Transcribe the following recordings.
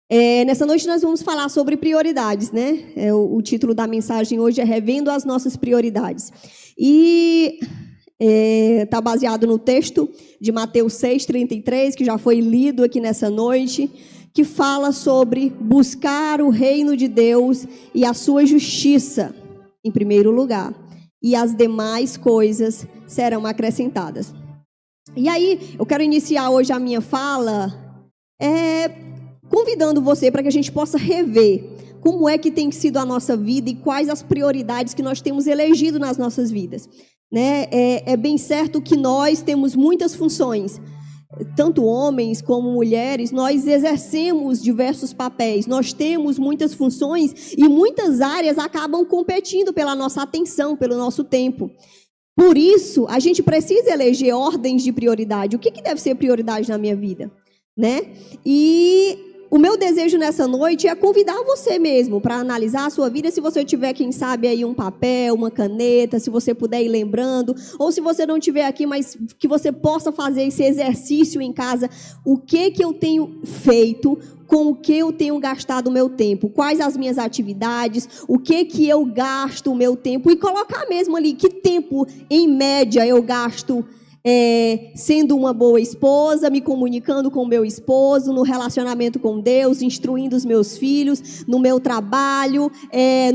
Nessa noite nós vamos falar sobre prioridades, né? O título da mensagem hoje é Revendo as Nossas Prioridades. E está baseado no texto de Mateus 6,33, que já foi lido aqui nessa noite, que fala sobre buscar o reino de Deus e a sua justiça em primeiro lugar, e as demais coisas serão acrescentadas. E aí, eu quero iniciar hoje a minha fala convidando você para que a gente possa rever como é que tem sido a nossa vida e quais as prioridades que nós temos elegido nas nossas vidas. Né? É bem certo que nós temos muitas funções, tanto homens como mulheres, nós exercemos diversos papéis, nós temos muitas funções e muitas áreas acabam competindo pela nossa atenção, pelo nosso tempo. Por isso, a gente precisa eleger ordens de prioridade. O que deve ser prioridade na minha vida? Né? E o meu desejo nessa noite é convidar você mesmo para analisar a sua vida, se você tiver, quem sabe, aí um papel, uma caneta, se você puder ir lembrando, ou se você não tiver aqui, mas que você possa fazer esse exercício em casa. O que eu tenho feito, com o que eu tenho gastado o meu tempo, quais as minhas atividades, o que eu gasto o meu tempo, e colocar mesmo ali que tempo, em média, eu gasto sendo uma boa esposa, me comunicando com o meu esposo, no relacionamento com Deus, instruindo os meus filhos, no meu trabalho,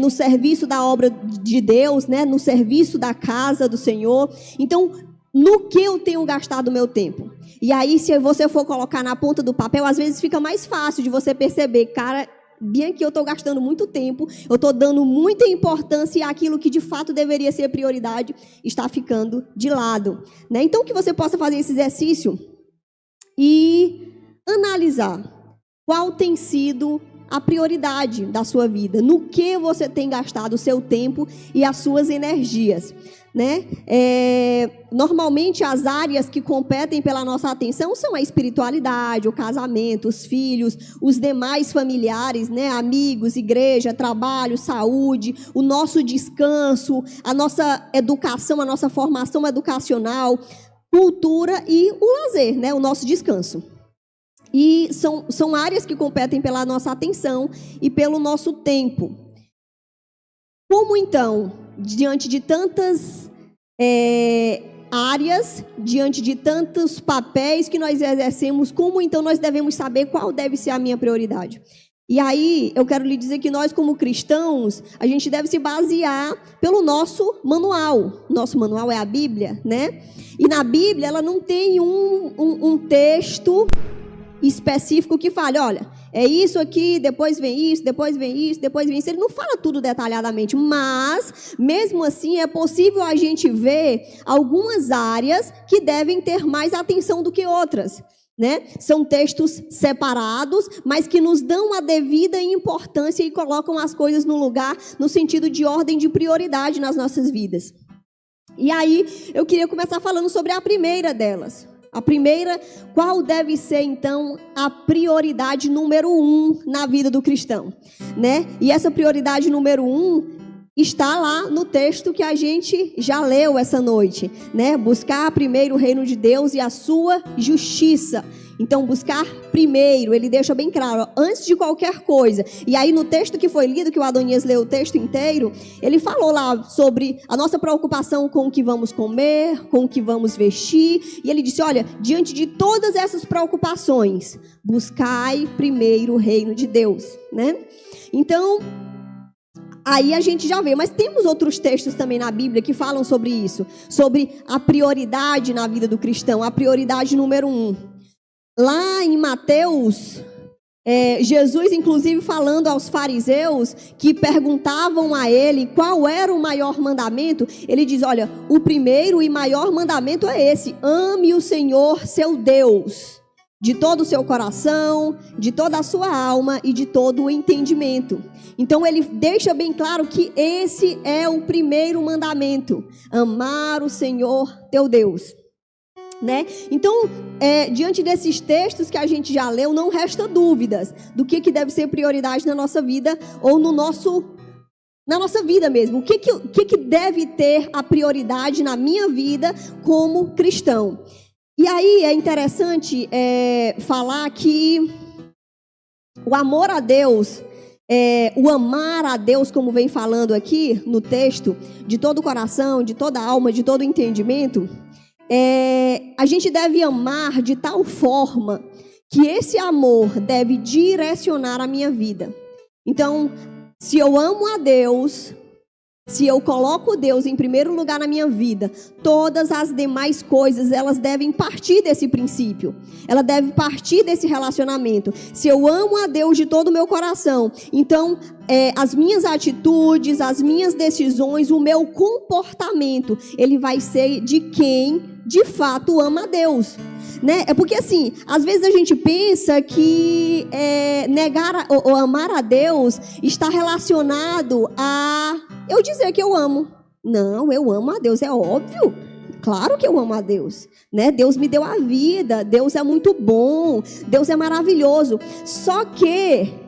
no serviço da obra de Deus, né? No serviço da casa do Senhor. Então, no que eu tenho gastado o meu tempo? E aí, se você for colocar na ponta do papel, às vezes fica mais fácil de você perceber, cara, bem que eu estou gastando muito tempo, eu estou dando muita importância e aquilo que de fato deveria ser prioridade está ficando de lado. Né? Então, que você possa fazer esse exercício e analisar qual tem sido a prioridade da sua vida, no que você tem gastado o seu tempo e as suas energias. Né? Normalmente as áreas que competem pela nossa atenção são a espiritualidade, o casamento, os filhos, os demais familiares, né? Amigos, igreja, trabalho, saúde, o nosso descanso, a nossa educação, a nossa formação educacional, cultura e o lazer, né? O nosso descanso. E são áreas que competem pela nossa atenção e pelo nosso tempo. Como então, diante de tantas áreas, diante de tantos papéis que nós exercemos, como então nós devemos saber qual deve ser a minha prioridade? E aí, eu quero lhe dizer que nós, como cristãos, a gente deve se basear pelo nosso manual. Nosso manual é a Bíblia, né? E na Bíblia, ela não tem um texto específico que fale, olha, é isso aqui, depois vem isso, depois vem isso, depois vem isso. Ele não fala tudo detalhadamente, mas, mesmo assim, é possível a gente ver algumas áreas que devem ter mais atenção do que outras. Né? São textos separados, mas que nos dão a devida importância e colocam as coisas no lugar, no sentido de ordem de prioridade nas nossas vidas. E aí, eu queria começar falando sobre a primeira delas. A primeira, qual deve ser, então, a prioridade número 1 na vida do cristão, né? E essa prioridade número 1 está lá no texto que a gente já leu essa noite, né? Buscar primeiro o reino de Deus e a sua justiça. Então, buscar primeiro, ele deixa bem claro, antes de qualquer coisa. E aí, no texto que foi lido, que o Adonias leu o texto inteiro, ele falou lá sobre a nossa preocupação com o que vamos comer, com o que vamos vestir. E ele disse, olha, diante de todas essas preocupações, buscai primeiro o reino de Deus, né? Então, aí a gente já vê, mas temos outros textos também na Bíblia que falam sobre isso, sobre a prioridade na vida do cristão, a prioridade número 1. Lá em Mateus, Jesus, inclusive, falando aos fariseus que perguntavam a ele qual era o maior mandamento, ele diz, olha, o primeiro e maior mandamento é esse, ame o Senhor, seu Deus, de todo o seu coração, de toda a sua alma e de todo o entendimento. Então, ele deixa bem claro que esse é o primeiro mandamento, amar o Senhor, teu Deus. Né? Então, diante desses textos que a gente já leu, não resta dúvidas do que deve ser prioridade na nossa vida ou na nossa vida mesmo. O que deve ter a prioridade na minha vida como cristão. E aí é interessante falar que O amor a Deus, o amar a Deus, como vem falando aqui no texto, de todo o coração, de toda a alma, de todo o entendimento, a gente deve amar de tal forma que esse amor deve direcionar a minha vida. Então, se eu amo a Deus, se eu coloco Deus em primeiro lugar na minha vida, todas as demais coisas, elas devem partir desse princípio. Ela deve partir desse relacionamento. Se eu amo a Deus de todo o meu coração, então as minhas atitudes, as minhas decisões, o meu comportamento, ele vai ser de quem de fato ama a Deus. Né? É porque assim, às vezes a gente pensa que negar ou amar a Deus está relacionado a eu dizer que eu amo. Não, eu amo a Deus, é óbvio. Claro que eu amo a Deus, né? Deus me deu a vida, Deus é muito bom, Deus é maravilhoso. Só que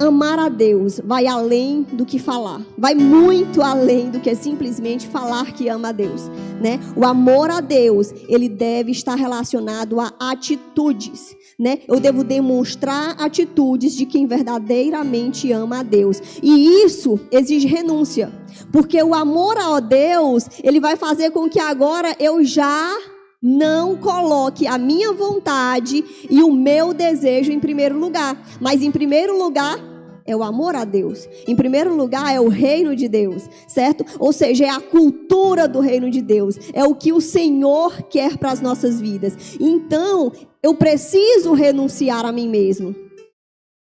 amar a Deus vai além do que falar, vai muito além do que simplesmente falar que ama a Deus, né? O amor a Deus, ele deve estar relacionado a atitudes, né? Eu devo demonstrar atitudes de quem verdadeiramente ama a Deus, e isso exige renúncia, porque o amor a Deus, ele vai fazer com que agora eu já não coloque a minha vontade e o meu desejo em primeiro lugar. Mas em primeiro lugar é o amor a Deus. Em primeiro lugar é o reino de Deus, certo? Ou seja, é a cultura do reino de Deus. É o que o Senhor quer para as nossas vidas. Então, eu preciso renunciar a mim mesmo.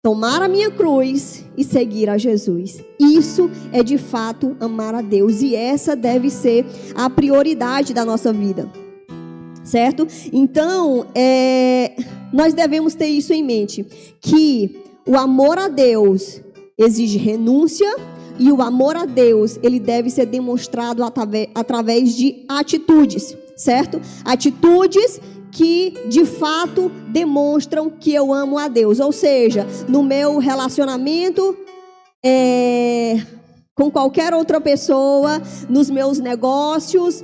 Tomar a minha cruz e seguir a Jesus. Isso é de fato amar a Deus. E essa deve ser a prioridade da nossa vida. Certo? Então, nós devemos ter isso em mente, que o amor a Deus exige renúncia e o amor a Deus, ele deve ser demonstrado através de atitudes, certo? Atitudes que, de fato, demonstram que eu amo a Deus. Ou seja, no meu relacionamento com qualquer outra pessoa, nos meus negócios,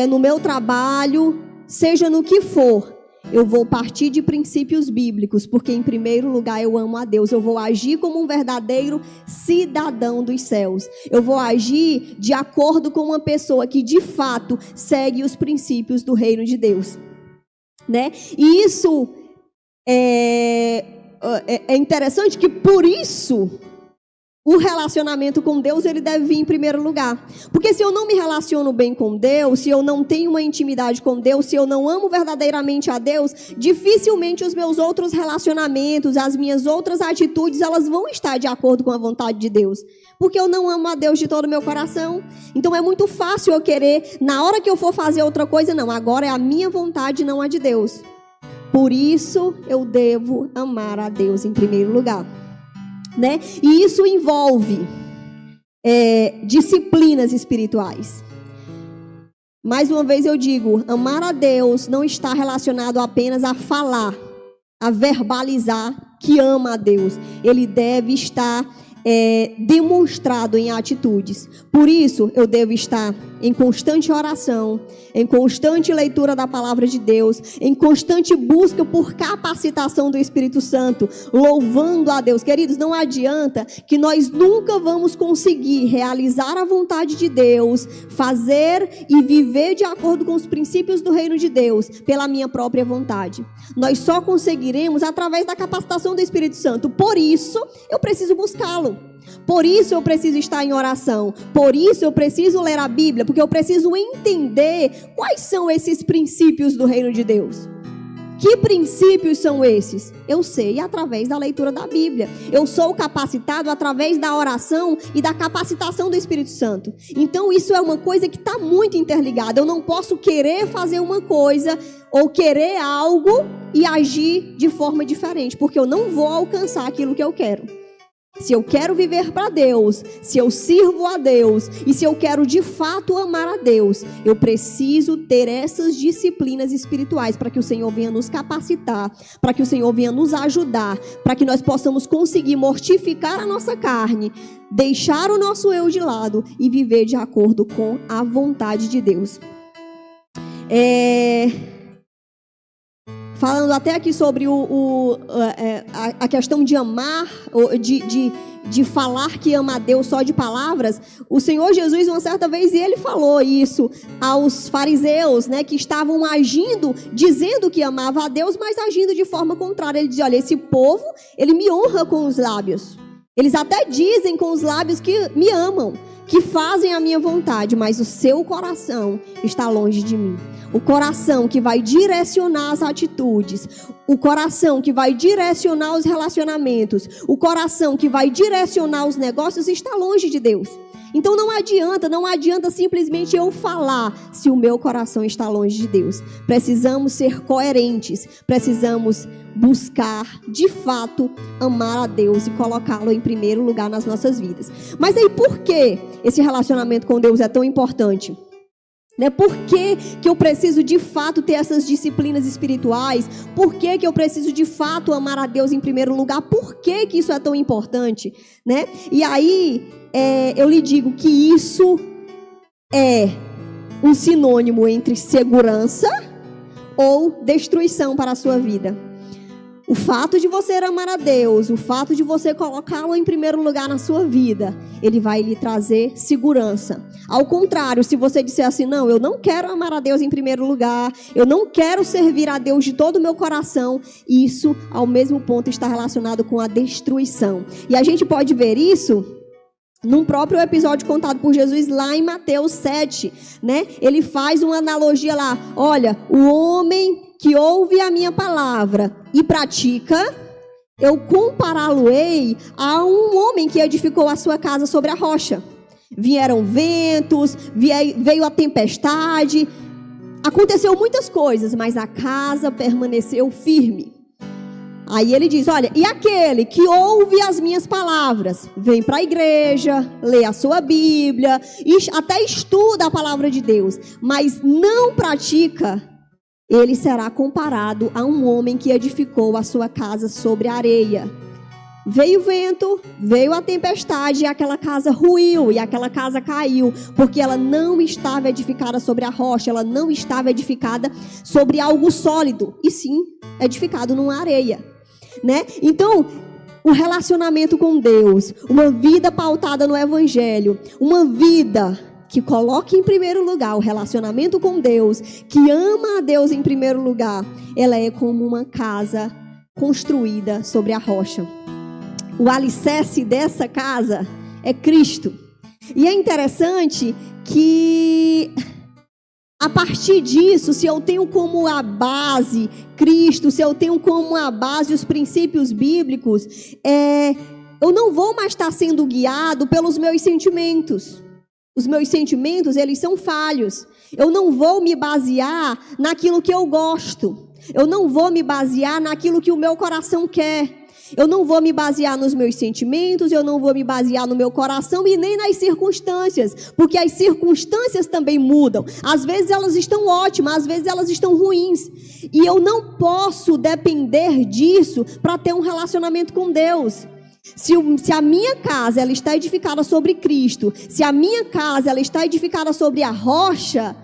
no meu trabalho, seja no que for, eu vou partir de princípios bíblicos, porque em primeiro lugar eu amo a Deus. Eu vou agir como um verdadeiro cidadão dos céus. Eu vou agir de acordo com uma pessoa que de fato segue os princípios do reino de Deus, né? E isso é interessante, que por isso o relacionamento com Deus, ele deve vir em primeiro lugar. Porque se eu não me relaciono bem com Deus, se eu não tenho uma intimidade com Deus, se eu não amo verdadeiramente a Deus, dificilmente os meus outros relacionamentos, as minhas outras atitudes, elas vão estar de acordo com a vontade de Deus. Porque eu não amo a Deus de todo o meu coração. Então é muito fácil eu querer, na hora que eu for fazer outra coisa, não, agora é a minha vontade, não a de Deus. Por isso eu devo amar a Deus em primeiro lugar. Né? E isso envolve disciplinas espirituais. Mais uma vez eu digo, amar a Deus não está relacionado apenas a falar, a verbalizar que ama a Deus. Ele deve estar demonstrado em atitudes. Por isso eu devo estar em constante oração, em constante leitura da palavra de Deus, em constante busca por capacitação do Espírito Santo, louvando a Deus. Queridos, não adianta que nós nunca vamos conseguir realizar a vontade de Deus, fazer e viver de acordo com os princípios do reino de Deus pela minha própria vontade. Nós só conseguiremos através da capacitação do Espírito Santo. Por isso eu preciso buscá-lo. Por isso eu preciso estar em oração. Por isso eu preciso ler a Bíblia, porque eu preciso entender quais são esses princípios do reino de Deus. Que princípios são esses? Eu sei através da leitura da Bíblia. Eu sou capacitado através da oração e da capacitação do Espírito Santo. Então isso é uma coisa que está muito interligada. Eu não posso querer fazer uma coisa ou querer algo e agir de forma diferente, porque eu não vou alcançar aquilo que eu quero. Se eu quero viver para Deus, se eu sirvo a Deus e se eu quero de fato amar a Deus, eu preciso ter essas disciplinas espirituais para que o Senhor venha nos capacitar, para que o Senhor venha nos ajudar, para que nós possamos conseguir mortificar a nossa carne, deixar o nosso eu de lado e viver de acordo com a vontade de Deus. falando até aqui sobre a questão de amar, de falar que ama a Deus só de palavras, o Senhor Jesus, uma certa vez, ele falou isso aos fariseus, né, que estavam agindo, dizendo que amava a Deus, mas agindo de forma contrária. Ele dizia: olha, esse povo, ele me honra com os lábios. Eles até dizem com os lábios que me amam, que fazem a minha vontade, mas o seu coração está longe de mim. O coração que vai direcionar as atitudes, o coração que vai direcionar os relacionamentos, o coração que vai direcionar os negócios está longe de Deus. Então não adianta simplesmente eu falar se o meu coração está longe de Deus. Precisamos ser coerentes, precisamos buscar, de fato, amar a Deus e colocá-lo em primeiro lugar nas nossas vidas. Mas aí por que esse relacionamento com Deus é tão importante? Por que eu preciso de fato ter essas disciplinas espirituais? Por que eu preciso de fato amar a Deus em primeiro lugar? Por que isso é tão importante? E aí eu lhe digo que isso é um sinônimo entre segurança ou destruição para a sua vida. O fato de você amar a Deus, o fato de você colocá-lo em primeiro lugar na sua vida, ele vai lhe trazer segurança. Ao contrário, se você disser assim: não, eu não quero amar a Deus em primeiro lugar, eu não quero servir a Deus de todo o meu coração, isso ao mesmo ponto está relacionado com a destruição. E a gente pode ver isso num próprio episódio contado por Jesus lá em Mateus 7, Ele faz uma analogia lá: olha, o homem que ouve a minha palavra e pratica, eu compará-lo-ei a um homem que edificou a sua casa sobre a rocha. Vieram ventos, veio a tempestade, aconteceu muitas coisas, mas a casa permaneceu firme. Aí ele diz: olha, e aquele que ouve as minhas palavras, vem para a igreja, lê a sua Bíblia, até estuda a palavra de Deus, mas não pratica, ele será comparado a um homem que edificou a sua casa sobre a areia. Veio o vento, veio a tempestade e aquela casa ruiu e aquela casa caiu, porque ela não estava edificada sobre a rocha, ela não estava edificada sobre algo sólido, e sim edificado numa areia. Então, o relacionamento com Deus, uma vida pautada no Evangelho, uma vida que coloque em primeiro lugar o relacionamento com Deus, que ama a Deus em primeiro lugar, ela é como uma casa construída sobre a rocha. O alicerce dessa casa é Cristo. E é interessante que a partir disso, se eu tenho como a base Cristo, se eu tenho como a base os princípios bíblicos, eu não vou mais estar sendo guiado pelos meus sentimentos. Os meus sentimentos, eles são falhos. Eu não vou me basear naquilo que eu gosto. Eu não vou me basear naquilo que o meu coração quer. Eu não vou me basear nos meus sentimentos, eu não vou me basear no meu coração e nem nas circunstâncias, porque as circunstâncias também mudam. Às vezes elas estão ótimas, às vezes elas estão ruins. E eu não posso depender disso para ter um relacionamento com Deus. Se a minha casa ela está edificada sobre Cristo, se a minha casa ela está edificada sobre a rocha,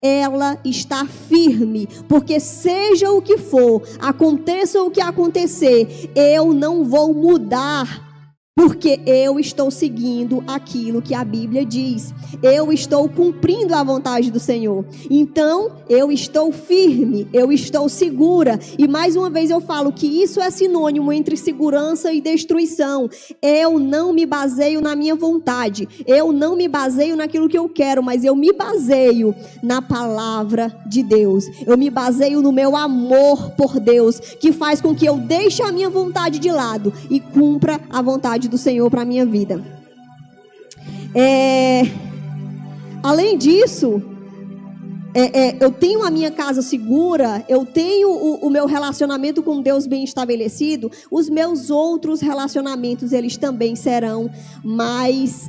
ela está firme, porque seja o que for, aconteça o que acontecer, eu não vou mudar, porque eu estou seguindo aquilo que a Bíblia diz. Eu estou cumprindo a vontade do Senhor. Então, eu estou firme, eu estou segura. E mais uma vez eu falo que isso é sinônimo entre segurança e destruição. Eu não me baseio na minha vontade. Eu não me baseio naquilo que eu quero, mas eu me baseio na palavra de Deus. Eu me baseio no meu amor por Deus, que faz com que eu deixe a minha vontade de lado e cumpra a vontade do Senhor para a minha vida. Além disso, eu tenho a minha casa segura, eu tenho o meu relacionamento com Deus bem estabelecido, os meus outros relacionamentos, eles também serão mais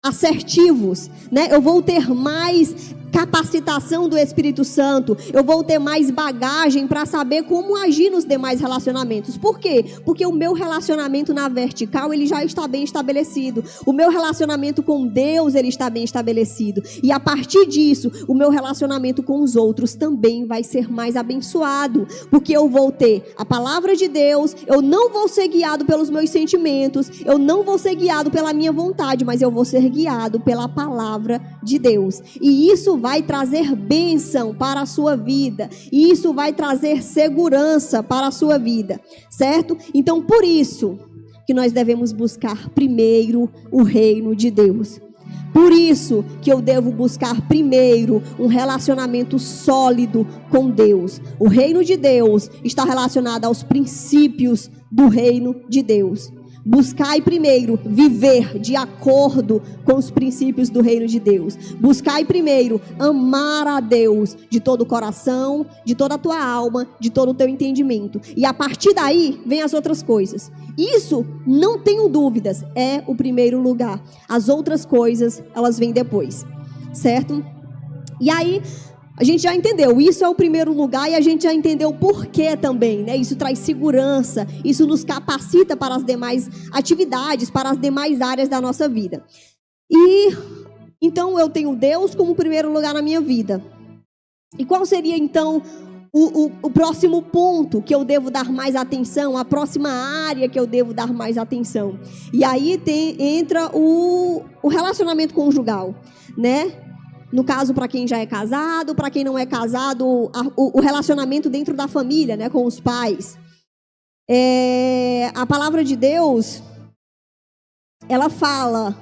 assertivos, Eu vou ter mais capacitação do Espírito Santo, eu vou ter mais bagagem para saber como agir nos demais relacionamentos. Por quê? Porque o meu relacionamento na vertical, ele já está bem estabelecido. O meu relacionamento com Deus, ele está bem estabelecido. E a partir disso, o meu relacionamento com os outros também vai ser mais abençoado. Porque eu vou ter a palavra de Deus, eu não vou ser guiado pelos meus sentimentos, eu não vou ser guiado pela minha vontade, mas eu vou ser guiado pela palavra de Deus. E isso vai trazer bênção para a sua vida. E isso vai trazer segurança para a sua vida. Certo? Então, por isso que nós devemos buscar primeiro o reino de Deus. Por isso que eu devo buscar primeiro um relacionamento sólido com Deus. O reino de Deus está relacionado aos princípios do reino de Deus. Buscai primeiro viver de acordo com os princípios do reino de Deus. Buscai primeiro amar a Deus de todo o coração, de toda a tua alma, de todo o teu entendimento. E a partir daí, vem as outras coisas. Isso, não tenho dúvidas, é o primeiro lugar. As outras coisas, elas vêm depois. Certo? E aí, a gente já entendeu, isso é o primeiro lugar, e a gente já entendeu o porquê também, né? Isso traz segurança, isso nos capacita para as demais atividades, para as demais áreas da nossa vida. E então eu tenho Deus como primeiro lugar na minha vida. E qual seria então o próximo ponto que eu devo dar mais atenção, a próxima área que eu devo dar mais atenção? E aí entra o relacionamento conjugal, né? No caso, para quem já é casado, para quem não é casado, o relacionamento dentro da família, né, com os pais. A palavra de Deus, ela fala,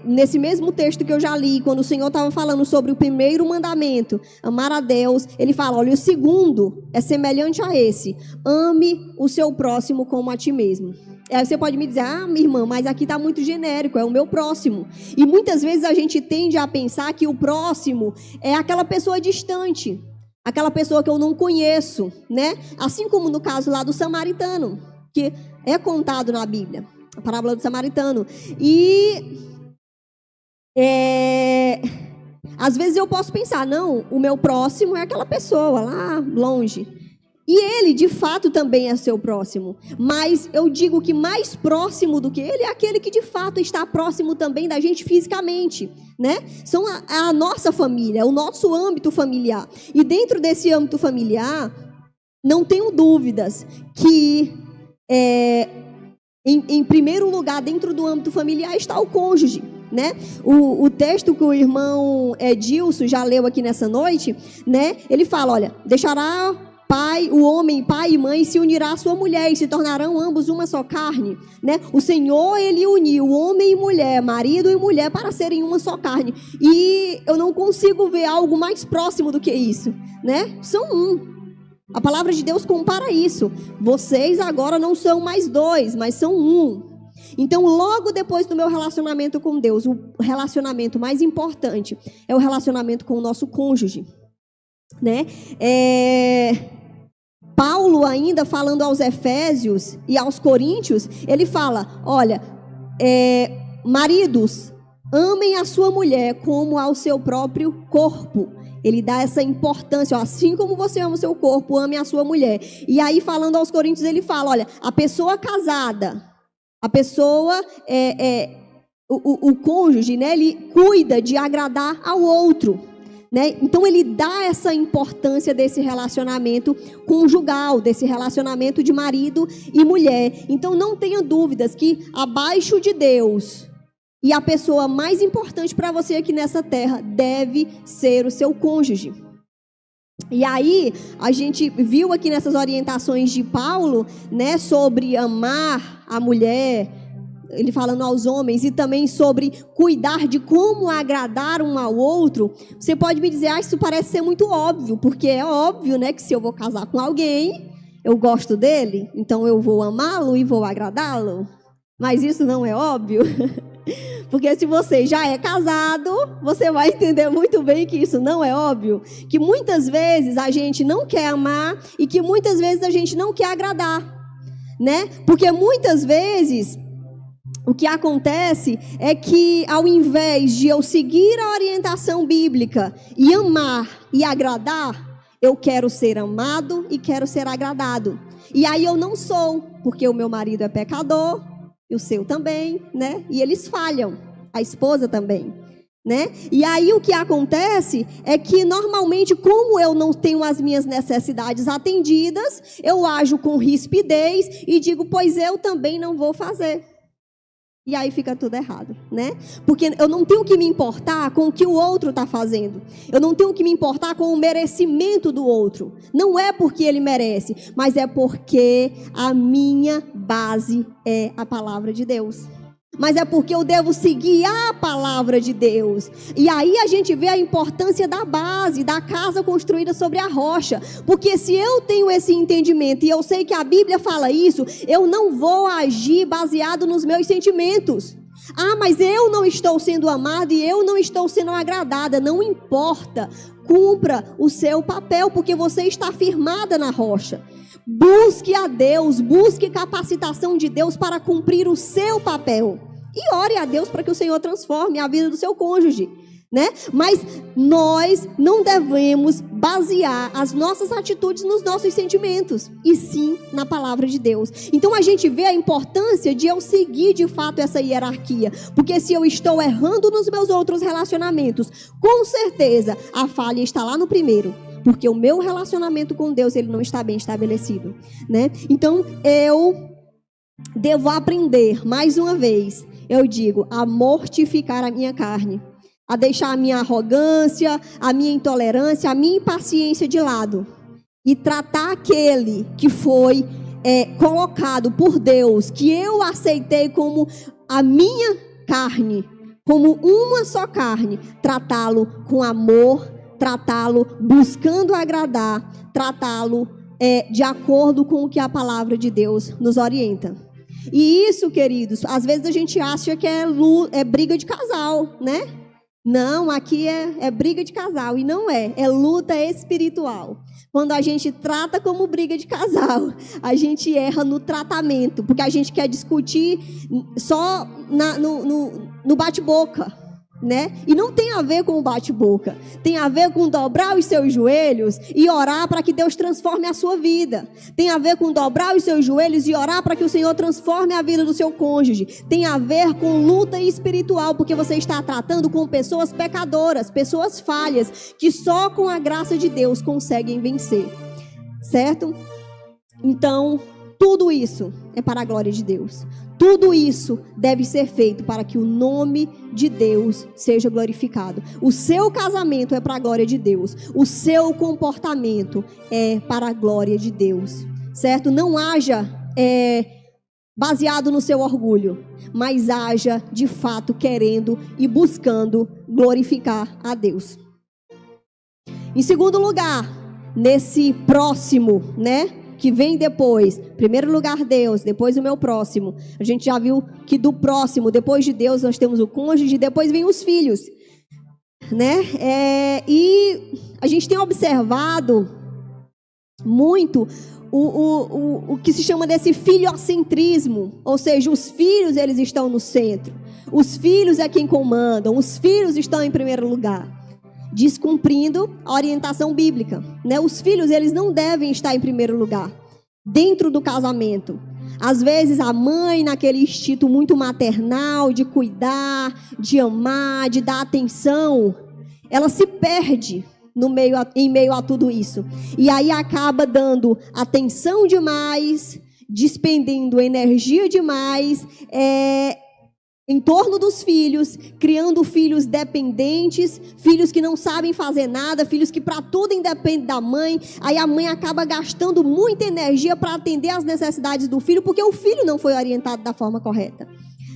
nesse mesmo texto que eu já li, quando o Senhor estava falando sobre o primeiro mandamento, amar a Deus, ele fala, olha, o segundo é semelhante a esse, ame o seu próximo como a ti mesmo. Você pode me dizer, minha irmã, mas aqui está muito genérico, é o meu próximo. E muitas vezes a gente tende a pensar que o próximo é aquela pessoa distante, aquela pessoa que eu não conheço, né? Assim como no caso lá do samaritano, que é contado na Bíblia, a parábola do samaritano. E às vezes eu posso pensar, não, o meu próximo é aquela pessoa lá longe. E ele, de fato, também é seu próximo. Mas eu digo que mais próximo do que ele é aquele que, de fato, está próximo também da gente fisicamente, né? São a nossa família, o nosso âmbito familiar. E dentro desse âmbito familiar, não tenho dúvidas que, em primeiro lugar, dentro do âmbito familiar, está o cônjuge, né? O texto que o irmão Edilson já leu aqui nessa noite, né? Ele fala, olha, deixará... o homem, pai e mãe, se unirá à sua mulher e se tornarão ambos uma só carne, né? O Senhor, ele uniu homem e mulher, marido e mulher para serem uma só carne. E eu não consigo ver algo mais próximo do que isso, né? São um. A palavra de Deus compara isso. Vocês agora não são mais dois, mas são um. Então, logo depois do meu relacionamento com Deus, o relacionamento mais importante é o relacionamento com o nosso cônjuge, né? Paulo, ainda falando aos Efésios e aos Coríntios, ele fala, olha, maridos, amem a sua mulher como ao seu próprio corpo. Ele dá essa importância, ó, assim como você ama o seu corpo, ame a sua mulher. E aí, falando aos Coríntios, ele fala, olha, a pessoa casada, a pessoa, o cônjuge, né, ele cuida de agradar ao outro. Né? Então ele dá essa importância desse relacionamento conjugal, desse relacionamento de marido e mulher. Então não tenha dúvidas que abaixo de Deus e a pessoa mais importante para você aqui nessa terra deve ser o seu cônjuge. E aí a gente viu aqui nessas orientações de Paulo, né, sobre amar a mulher, ele falando aos homens, e também sobre cuidar de como agradar um ao outro. Você pode me dizer, isso parece ser muito óbvio, porque é óbvio, né, que se eu vou casar com alguém, eu gosto dele, então eu vou amá-lo e vou agradá-lo. Mas isso não é óbvio, porque se você já é casado, você vai entender muito bem que isso não é óbvio, que muitas vezes a gente não quer amar e que muitas vezes a gente não quer agradar, né? Porque muitas vezes o que acontece é que, ao invés de eu seguir a orientação bíblica e amar e agradar, eu quero ser amado e quero ser agradado. E aí eu não sou, porque o meu marido é pecador, e o seu também, né? E eles falham, a esposa também, né? E aí o que acontece é que, normalmente, como eu não tenho as minhas necessidades atendidas, eu ajo com rispidez e digo, pois eu também não vou fazer. E aí fica tudo errado, né? Porque eu não tenho que me importar com o que o outro está fazendo. Eu não tenho que me importar com o merecimento do outro. Não é porque ele merece, mas é porque a minha base é a palavra de Deus. Mas é porque eu devo seguir a palavra de Deus. E aí a gente vê a importância da base, da casa construída sobre a rocha. Porque se eu tenho esse entendimento e eu sei que a Bíblia fala isso, eu não vou agir baseado nos meus sentimentos. Ah, mas eu não estou sendo amada e eu não estou sendo agradada. Não importa, cumpra o seu papel, porque você está firmada na rocha. Busque a Deus, busque capacitação de Deus para cumprir o seu papel. E ore a Deus para que o Senhor transforme a vida do seu cônjuge, né? Mas nós não devemos basear as nossas atitudes nos nossos sentimentos, e sim na palavra de Deus. Então a gente vê a importância de eu seguir de fato essa hierarquia, porque se eu estou errando nos meus outros relacionamentos, com certeza a falha está lá no primeiro. Porque o meu relacionamento com Deus, ele não está bem estabelecido, né? Então, eu devo aprender, mais uma vez, eu digo, a mortificar a minha carne, a deixar a minha arrogância, a minha intolerância, a minha impaciência de lado, e tratar aquele que foi colocado por Deus, que eu aceitei como a minha carne, como uma só carne, tratá-lo com amor, tratá-lo buscando agradar, tratá-lo de acordo com o que a palavra de Deus nos orienta. E isso, queridos, às vezes a gente acha que é briga de casal, né? Não, aqui é briga de casal, e não é luta espiritual. Quando a gente trata como briga de casal, a gente erra no tratamento, porque a gente quer discutir só no bate-boca, né? E não tem a ver com o bate-boca, tem a ver com dobrar os seus joelhos e orar para que Deus transforme a sua vida. Tem a ver com dobrar os seus joelhos e orar para que o Senhor transforme a vida do seu cônjuge. Tem a ver com luta espiritual, porque você está tratando com pessoas pecadoras, pessoas falhas, que só com a graça de Deus conseguem vencer, certo? Então, tudo isso é para a glória de Deus. Tudo isso deve ser feito para que o nome de Deus seja glorificado. O seu casamento é para a glória de Deus. O seu comportamento é para a glória de Deus, certo? Não haja baseado no seu orgulho, mas haja de fato querendo e buscando glorificar a Deus. Em segundo lugar, nesse próximo, né? Que vem depois, primeiro lugar Deus, depois o meu próximo. A gente já viu que do próximo, depois de Deus, nós temos o cônjuge, depois vem os filhos, né? E a gente tem observado muito o que se chama desse filiocentrismo, ou seja, os filhos eles estão no centro, os filhos é quem comandam, os filhos estão em primeiro lugar, descumprindo a orientação bíblica, né? Os filhos, eles não devem estar em primeiro lugar dentro do casamento. Às vezes a mãe, naquele instinto muito maternal de cuidar, de amar, de dar atenção, ela se perde em meio a tudo isso, e aí acaba dando atenção demais, despendendo energia demais, em torno dos filhos, criando filhos dependentes, filhos que não sabem fazer nada, filhos que para tudo independem da mãe. Aí a mãe acaba gastando muita energia para atender às necessidades do filho, porque o filho não foi orientado da forma correta,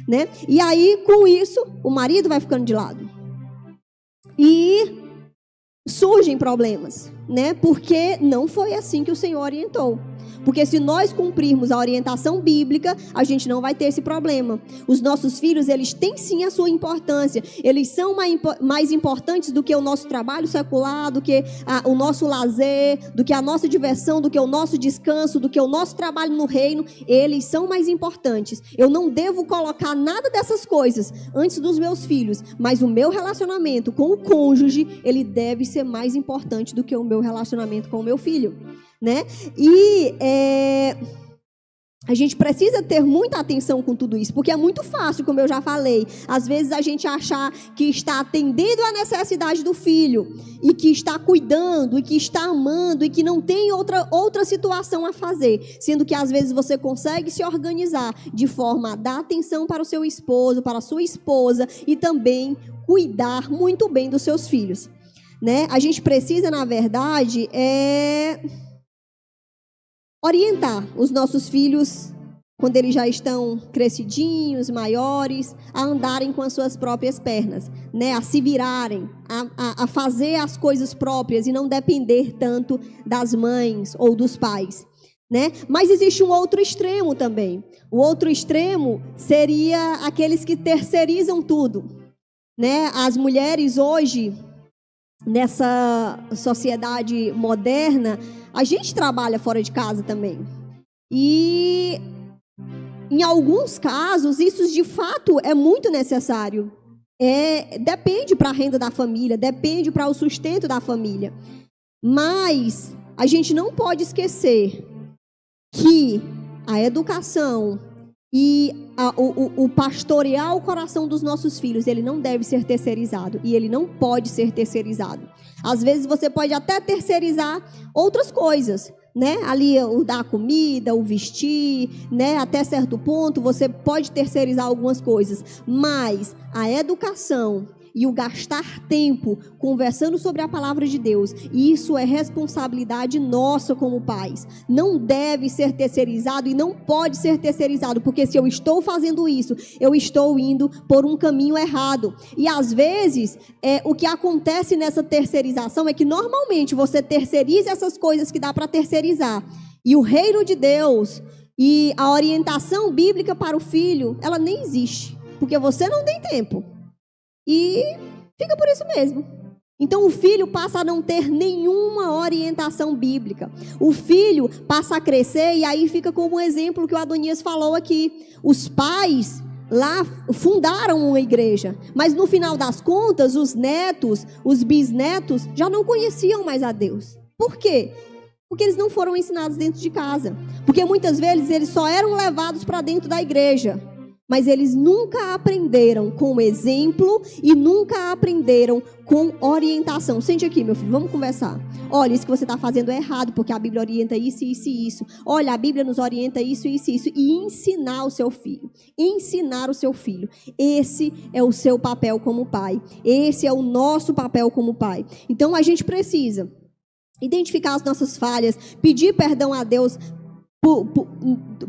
né? E aí, com isso, o marido vai ficando de lado. E surgem problemas. né? Porque não foi assim que o Senhor orientou. Porque se nós cumprirmos a orientação bíblica, a gente não vai ter esse problema. Os nossos filhos, eles têm sim a sua importância. Eles são mais importantes do que o nosso trabalho secular, do que o nosso lazer, do que a nossa diversão, do que o nosso descanso, do que o nosso trabalho no reino. Eles são mais importantes. Eu não devo colocar nada dessas coisas antes dos meus filhos, mas o meu relacionamento com o cônjuge, ele deve ser mais importante do que o meu relacionamento com o meu filho, né? E a gente precisa ter muita atenção com tudo isso, porque é muito fácil, como eu já falei, às vezes a gente achar que está atendendo à necessidade do filho, e que está cuidando, e que está amando, e que não tem outra situação a fazer, sendo que às vezes você consegue se organizar de forma a dar atenção para o seu esposo, para a sua esposa, e também cuidar muito bem dos seus filhos, né? A gente precisa, na verdade, orientar os nossos filhos, quando eles já estão crescidinhos, maiores, a andarem com as suas próprias pernas, né? A se virarem, a fazer as coisas próprias e não depender tanto das mães ou dos pais, né? Mas existe um outro extremo também. O outro extremo seria aqueles que terceirizam tudo, né? As mulheres hoje, nessa sociedade moderna, a gente trabalha fora de casa também. E em alguns casos, isso de fato é muito necessário. Depende para a renda da família, depende para o sustento da família. Mas a gente não pode esquecer que a educação e o pastorear o coração dos nossos filhos, ele não deve ser terceirizado. E ele não pode ser terceirizado. Às vezes você pode até terceirizar outras coisas, né? Ali o dar comida, o vestir, né? Até certo ponto você pode terceirizar algumas coisas. Mas a educação e o gastar tempo conversando sobre a palavra de Deus, isso é responsabilidade nossa como pais. Não deve ser terceirizado e não pode ser terceirizado, porque se eu estou fazendo isso, eu estou indo por um caminho errado. E às vezes, o que acontece nessa terceirização é que normalmente você terceiriza essas coisas que dá para terceirizar. E o reino de Deus e a orientação bíblica para o filho, ela nem existe, porque você não tem tempo. E fica por isso mesmo. Então o filho passa a não ter nenhuma orientação bíblica. O filho passa a crescer e aí fica como um exemplo que o Adonias falou aqui. Os pais lá fundaram uma igreja, mas no final das contas os netos, os bisnetos já não conheciam mais a Deus. Por quê? Porque eles não foram ensinados dentro de casa. Porque muitas vezes eles só eram levados para dentro da igreja, mas eles nunca aprenderam com exemplo e nunca aprenderam com orientação. Sente aqui, meu filho, vamos conversar. Olha, isso que você está fazendo é errado, porque a Bíblia orienta isso, isso e isso. Olha, a Bíblia nos orienta isso, isso e isso. E ensinar o seu filho. Ensinar o seu filho. Esse é o seu papel como pai. Esse é o nosso papel como pai. Então, a gente precisa identificar as nossas falhas, pedir perdão a Deus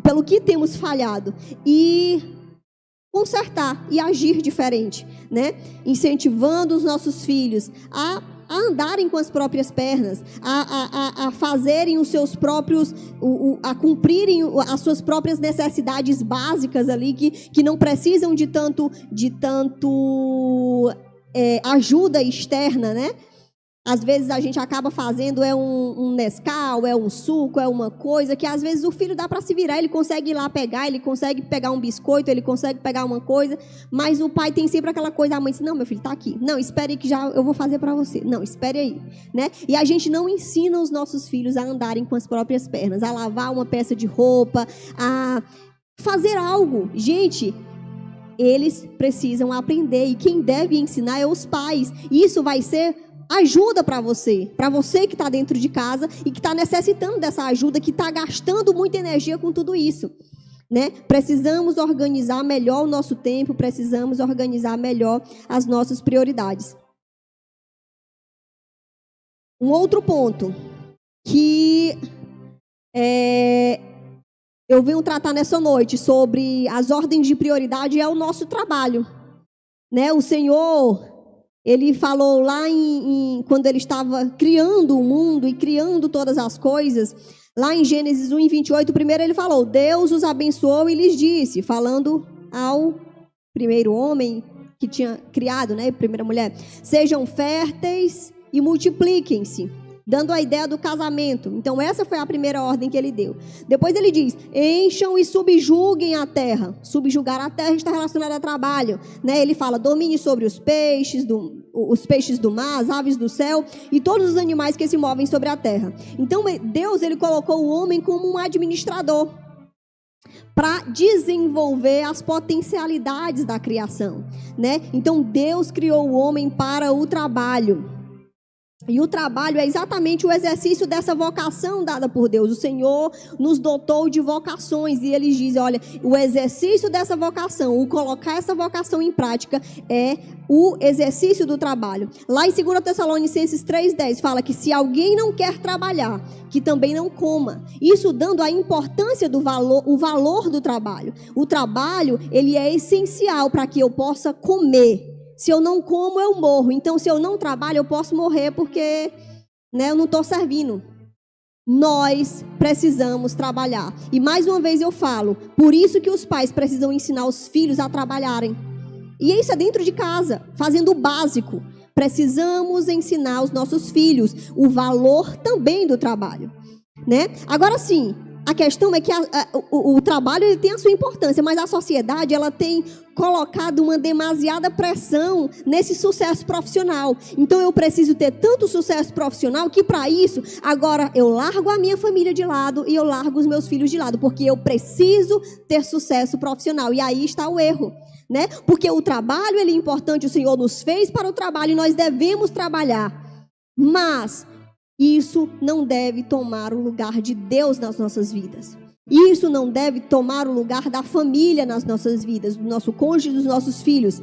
pelo que temos falhado e consertar e agir diferente, né? Incentivando os nossos filhos a andarem com as próprias pernas, a fazerem os seus próprios, a cumprirem as suas próprias necessidades básicas ali, que não precisam de tanto ajuda externa, né? Às vezes a gente acaba fazendo um Nescau, um suco, uma coisa que às vezes o filho dá para se virar, ele consegue ir lá pegar, ele consegue pegar um biscoito, ele consegue pegar uma coisa, mas o pai tem sempre aquela coisa, a mãe diz, não, meu filho, tá aqui. Não, espere que já eu vou fazer para você. Não, espere aí, né? E a gente não ensina os nossos filhos a andarem com as próprias pernas, a lavar uma peça de roupa, a fazer algo. Gente, eles precisam aprender e quem deve ensinar é os pais. E isso vai ser ajuda para você que está dentro de casa e que está necessitando dessa ajuda, que está gastando muita energia com tudo isso, né? Precisamos organizar melhor o nosso tempo, precisamos organizar melhor as nossas prioridades. Um outro ponto que eu venho tratar nessa noite sobre as ordens de prioridade é o nosso trabalho, né? O Senhor Ele falou lá quando ele estava criando o mundo e criando todas as coisas, lá em Gênesis 1:28, primeiro ele falou: Deus os abençoou e lhes disse, falando ao primeiro homem que tinha criado, né, primeira mulher: sejam férteis e multipliquem-se, dando a ideia do casamento. Então essa foi a primeira ordem que ele deu. Depois ele diz: encham e subjuguem a terra. Subjugar a terra está relacionado a trabalho, né? Ele fala: domine sobre os peixes do mar, as aves do céu e todos os animais que se movem sobre a terra. Então Deus, ele colocou o homem como um administrador para desenvolver as potencialidades da criação, né? Então Deus criou o homem para o trabalho. E o trabalho é exatamente o exercício dessa vocação dada por Deus. O Senhor nos dotou de vocações e Ele diz: olha, o exercício dessa vocação, o colocar essa vocação em prática é o exercício do trabalho. Lá em 2 Tessalonicenses 3:10 fala que se alguém não quer trabalhar, que também não coma. Isso dando a importância do valor, o valor do trabalho. O trabalho, ele é essencial para que eu possa comer. Se eu não como, eu morro. Então, se eu não trabalho, eu posso morrer porque, né, eu não estou servindo. Nós precisamos trabalhar. E mais uma vez eu falo, por isso que os pais precisam ensinar os filhos a trabalharem. E isso é dentro de casa, fazendo o básico. Precisamos ensinar os nossos filhos o valor também do trabalho, né? Agora sim, a questão é que o trabalho, ele tem a sua importância, mas a sociedade, ela tem colocado uma demasiada pressão nesse sucesso profissional. Então eu preciso ter tanto sucesso profissional que para isso, agora eu largo a minha família de lado e eu largo os meus filhos de lado, porque eu preciso ter sucesso profissional. E aí está o erro, né? Porque o trabalho, ele é importante, o Senhor nos fez para o trabalho e nós devemos trabalhar. Mas isso não deve tomar o lugar de Deus nas nossas vidas. Isso não deve tomar o lugar da família nas nossas vidas, do nosso cônjuge, dos nossos filhos.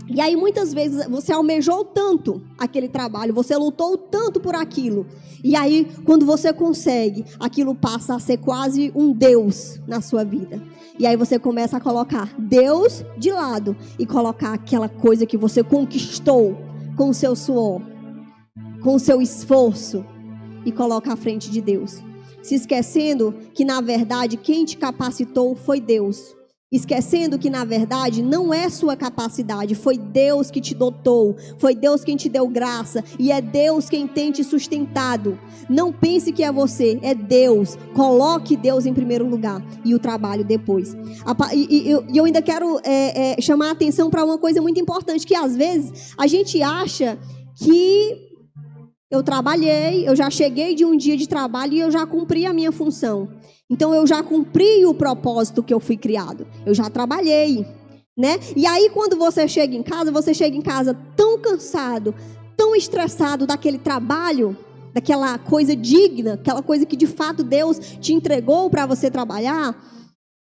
E aí muitas vezes você almejou tanto aquele trabalho, você lutou tanto por aquilo. E aí quando você consegue, aquilo passa a ser quase um Deus na sua vida. E aí você começa a colocar Deus de lado e colocar aquela coisa que você conquistou com o seu suor, com o seu esforço, e coloca à frente de Deus, se esquecendo que na verdade quem te capacitou foi Deus, esquecendo que na verdade não é sua capacidade, foi Deus que te dotou, foi Deus quem te deu graça e é Deus quem tem te sustentado. Não pense que é você, é Deus. Coloque Deus em primeiro lugar e o trabalho depois. E eu ainda quero chamar a atenção para uma coisa muito importante, que às vezes a gente acha que eu trabalhei, eu já cheguei de um dia de trabalho e eu já cumpri a minha função. Então eu já cumpri o propósito que eu fui criado. Eu já trabalhei, né? E aí quando você chega em casa tão cansado, tão estressado daquele trabalho, daquela coisa digna, aquela coisa que de fato Deus te entregou para você trabalhar.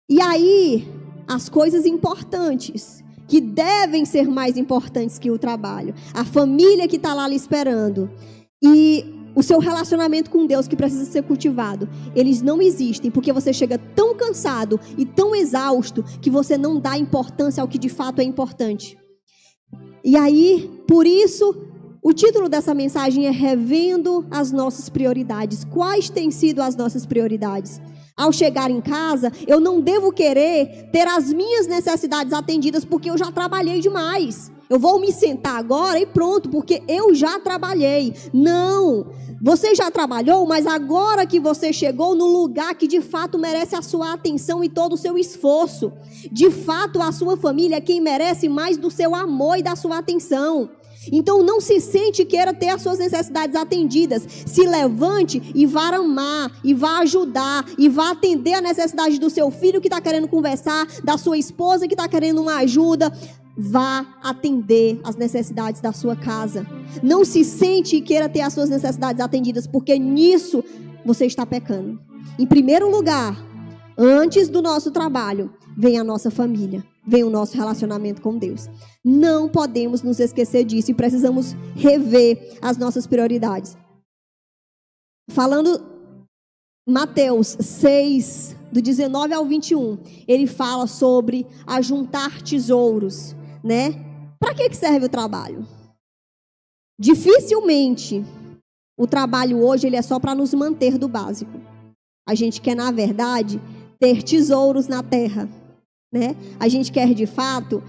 E aí as coisas importantes, que devem ser mais importantes que o trabalho, a família que está lá lhe esperando, e o seu relacionamento com Deus que precisa ser cultivado, eles não existem, porque você chega tão cansado e tão exausto que você não dá importância ao que de fato é importante. E aí, por isso, o título dessa mensagem é Revendo as Nossas Prioridades. Quais têm sido as nossas prioridades? Ao chegar em casa, eu não devo querer ter as minhas necessidades atendidas porque eu já trabalhei demais. Eu vou me sentar agora e pronto, porque eu já trabalhei. Não, você já trabalhou, mas agora que você chegou no lugar que de fato merece a sua atenção e todo o seu esforço. De fato, a sua família é quem merece mais do seu amor e da sua atenção. Então não se sente e queira ter as suas necessidades atendidas. Se levante e vá amar, e vá ajudar, e vá atender a necessidade do seu filho que está querendo conversar, da sua esposa que está querendo uma ajuda. Vá atender as necessidades da sua casa. Não se sente e queira ter as suas necessidades atendidas, porque nisso você está pecando. Em primeiro lugar, antes do nosso trabalho, vem a nossa família, vem o nosso relacionamento com Deus. Não podemos nos esquecer disso e precisamos rever as nossas prioridades. Falando Mateus 6, do 19 ao 21, ele fala sobre ajuntar tesouros, né? Para que serve o trabalho? Dificilmente o trabalho hoje ele é só para nos manter do básico. A gente quer, na verdade, ter tesouros na terra, né? A gente quer, de fato,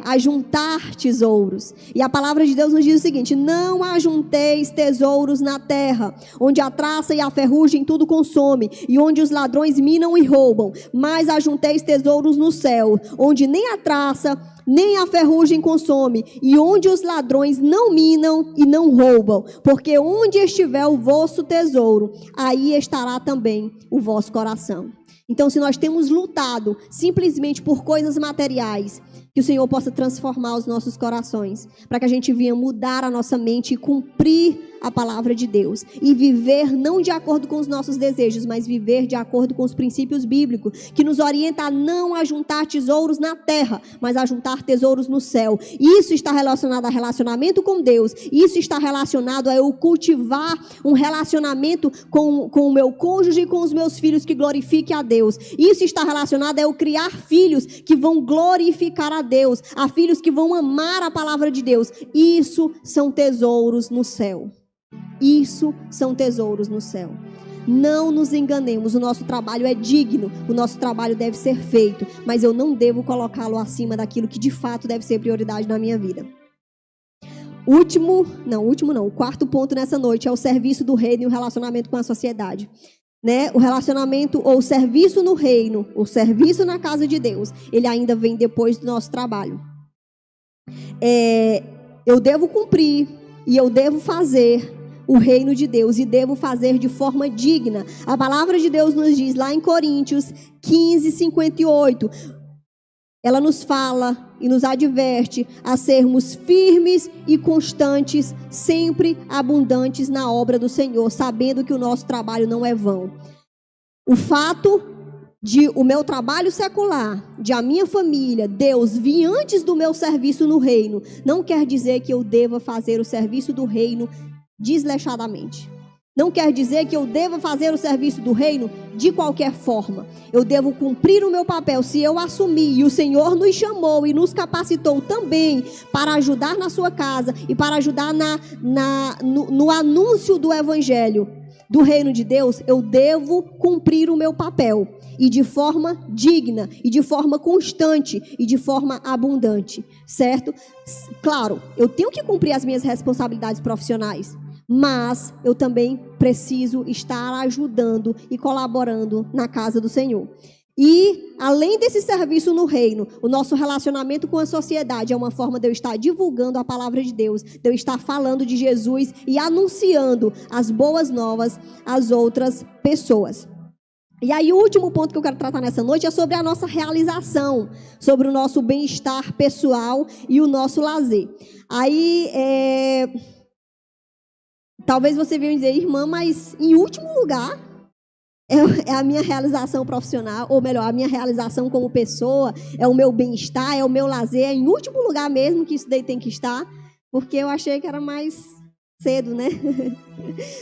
ajuntar tesouros. E a palavra de Deus nos diz o seguinte: não ajunteis tesouros na terra, onde a traça e a ferrugem tudo consome, e onde os ladrões minam e roubam, mas ajunteis tesouros no céu, onde nem a traça nem a ferrugem consome, e onde os ladrões não minam e não roubam, porque onde estiver o vosso tesouro, aí estará também o vosso coração. Então, se nós temos lutado simplesmente por coisas materiais, que o Senhor possa transformar os nossos corações, para que a gente venha mudar a nossa mente e cumprir a palavra de Deus, e viver não de acordo com os nossos desejos, mas viver de acordo com os princípios bíblicos, que nos orienta a não ajuntar tesouros na terra, mas a juntar tesouros no céu. Isso está relacionado a relacionamento com Deus, isso está relacionado a eu cultivar um relacionamento com o meu cônjuge e com os meus filhos que glorifique a Deus. Isso está relacionado a eu criar filhos que vão glorificar a Deus, a filhos que vão amar a palavra de Deus. Isso são tesouros no céu. Isso são tesouros no céu. Não nos enganemos, o nosso trabalho é digno, o nosso trabalho deve ser feito, mas eu não devo colocá-lo acima daquilo que de fato deve ser prioridade na minha vida. O quarto ponto nessa noite é o serviço do reino e o relacionamento com a sociedade. Né? O relacionamento ou o serviço no reino, o serviço na casa de Deus, ele ainda vem depois do nosso trabalho. Eu devo cumprir e eu devo fazer o reino de Deus, e devo fazer de forma digna. A palavra de Deus nos diz lá em Coríntios 15:58, ela nos fala e nos adverte a sermos firmes e constantes, sempre abundantes na obra do Senhor, sabendo que o nosso trabalho não é vão. O fato de o meu trabalho secular, de a minha família, Deus vir antes do meu serviço no reino, não quer dizer que eu deva fazer o serviço do reino desleixadamente. Não quer dizer que eu deva fazer o serviço do reino de qualquer forma. Eu devo cumprir o meu papel. Se eu assumir, e o Senhor nos chamou e nos capacitou também para ajudar na sua casa e para ajudar no anúncio do evangelho, do reino de Deus, eu devo cumprir o meu papel. E de forma digna, e de forma constante, e de forma abundante. Certo? Claro, eu tenho que cumprir as minhas responsabilidades profissionais, mas eu também preciso estar ajudando e colaborando na casa do Senhor. E, além desse serviço no reino, o nosso relacionamento com a sociedade é uma forma de eu estar divulgando a palavra de Deus, de eu estar falando de Jesus e anunciando as boas novas às outras pessoas. E aí o último ponto que eu quero tratar nessa noite é sobre a nossa realização, sobre o nosso bem-estar pessoal e o nosso lazer. Aí, talvez você venha dizer, irmã, mas em último lugar é a minha realização profissional, ou melhor, a minha realização como pessoa, é o meu bem-estar, é o meu lazer, é em último lugar mesmo que isso daí tem que estar, porque eu achei que era mais cedo, né?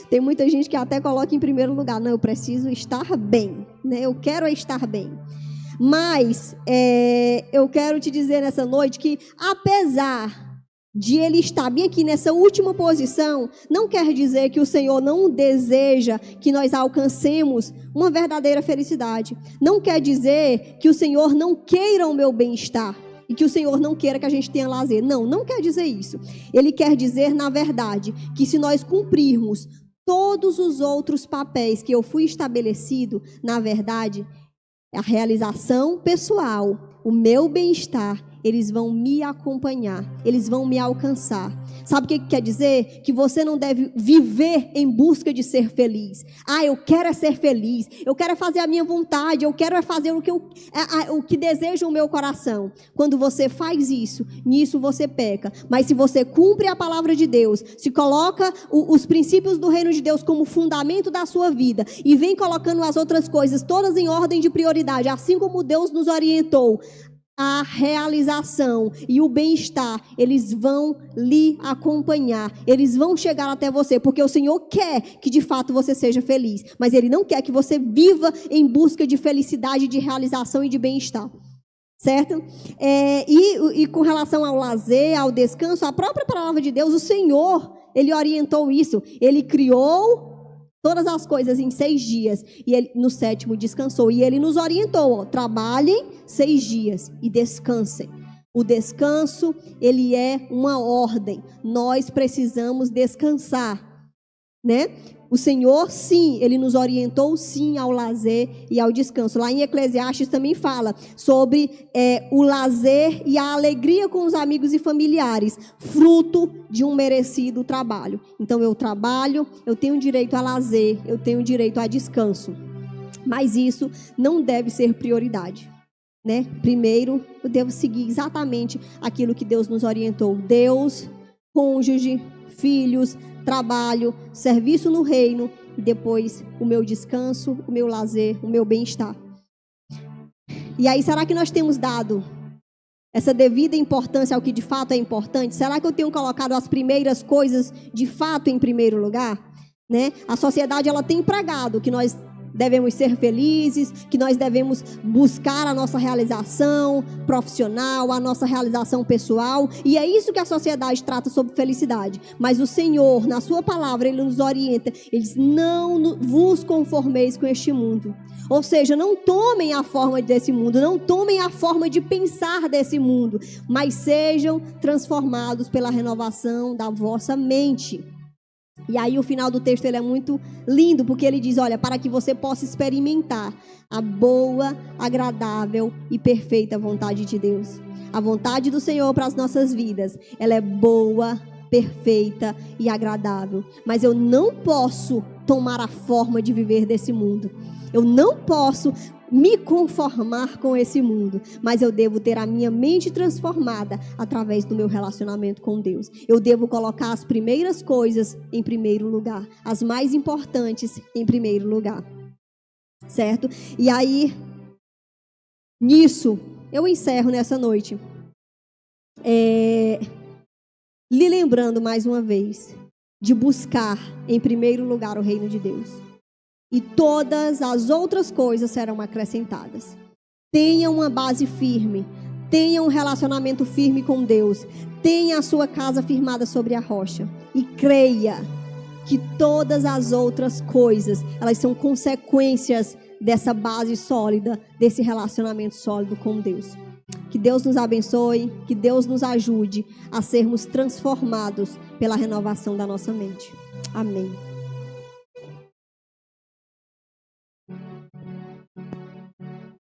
Tem muita gente que até coloca em primeiro lugar, não, eu preciso estar bem, né? Eu quero estar bem. Mas eu quero te dizer nessa noite que, apesar de ele estar bem aqui nessa última posição, não quer dizer que o Senhor não deseja que nós alcancemos uma verdadeira felicidade. Não quer dizer que o Senhor não queira o meu bem-estar e que o Senhor não queira que a gente tenha lazer. Não quer dizer isso. Ele quer dizer, na verdade, que se nós cumprirmos todos os outros papéis que eu fui estabelecido, na verdade, a realização pessoal, o meu bem-estar, eles vão me acompanhar, eles vão me alcançar. Sabe o que quer dizer? Que você não deve viver em busca de ser feliz. Eu quero ser feliz, eu quero fazer a minha vontade, eu quero fazer o que deseja o meu coração. Quando você faz isso, nisso você peca. Mas se você cumpre a palavra de Deus, se coloca os princípios do reino de Deus como fundamento da sua vida e vem colocando as outras coisas todas em ordem de prioridade, assim como Deus nos orientou, a realização e o bem-estar, eles vão lhe acompanhar, eles vão chegar até você, porque o Senhor quer que de fato você seja feliz, mas Ele não quer que você viva em busca de felicidade, de realização e de bem-estar, certo? E com relação ao lazer, ao descanso, a própria palavra de Deus, o Senhor, Ele orientou isso. Ele criou todas as coisas em 6 dias e Ele, no 7º descansou. E Ele nos orientou, ó, trabalhem 6 dias e descansem. O descanso, ele é uma ordem. Nós precisamos descansar, né? O Senhor, sim, Ele nos orientou, sim, ao lazer e ao descanso. Lá em Eclesiastes também fala sobre o lazer e a alegria com os amigos e familiares, fruto de um merecido trabalho. Então, eu trabalho, eu tenho direito a lazer, eu tenho direito a descanso. Mas isso não deve ser prioridade, né? Primeiro, eu devo seguir exatamente aquilo que Deus nos orientou. Deus, cônjuge, filhos, trabalho, serviço no reino e depois o meu descanso, o meu lazer, o meu bem-estar. E aí, será que nós temos dado essa devida importância ao que de fato é importante? Será que eu tenho colocado as primeiras coisas de fato em primeiro lugar? Né? A sociedade, ela tem pregado que nós devemos ser felizes, que nós devemos buscar a nossa realização profissional, a nossa realização pessoal, e é isso que a sociedade trata sobre felicidade. Mas o Senhor, na sua palavra, Ele nos orienta, Ele diz, não vos conformeis com este mundo. Ou seja, não tomem a forma desse mundo, não tomem a forma de pensar desse mundo, mas sejam transformados pela renovação da vossa mente. E aí o final do texto ele é muito lindo, porque ele diz, olha, para que você possa experimentar a boa, agradável e perfeita vontade de Deus. A vontade do Senhor para as nossas vidas, ela é boa, perfeita e agradável. Mas eu não posso tomar a forma de viver desse mundo. Eu não posso me conformar com esse mundo, mas eu devo ter a minha mente transformada através do meu relacionamento com Deus. Eu devo colocar as primeiras coisas em primeiro lugar, as mais importantes em primeiro lugar, certo? E aí, nisso, eu encerro nessa noite, lhe lembrando mais uma vez de buscar em primeiro lugar o reino de Deus. E todas as outras coisas serão acrescentadas. Tenha uma base firme. Tenha um relacionamento firme com Deus. Tenha a sua casa firmada sobre a rocha. E creia que todas as outras coisas, elas são consequências dessa base sólida, desse relacionamento sólido com Deus. Que Deus nos abençoe, que Deus nos ajude a sermos transformados pela renovação da nossa mente. Amém.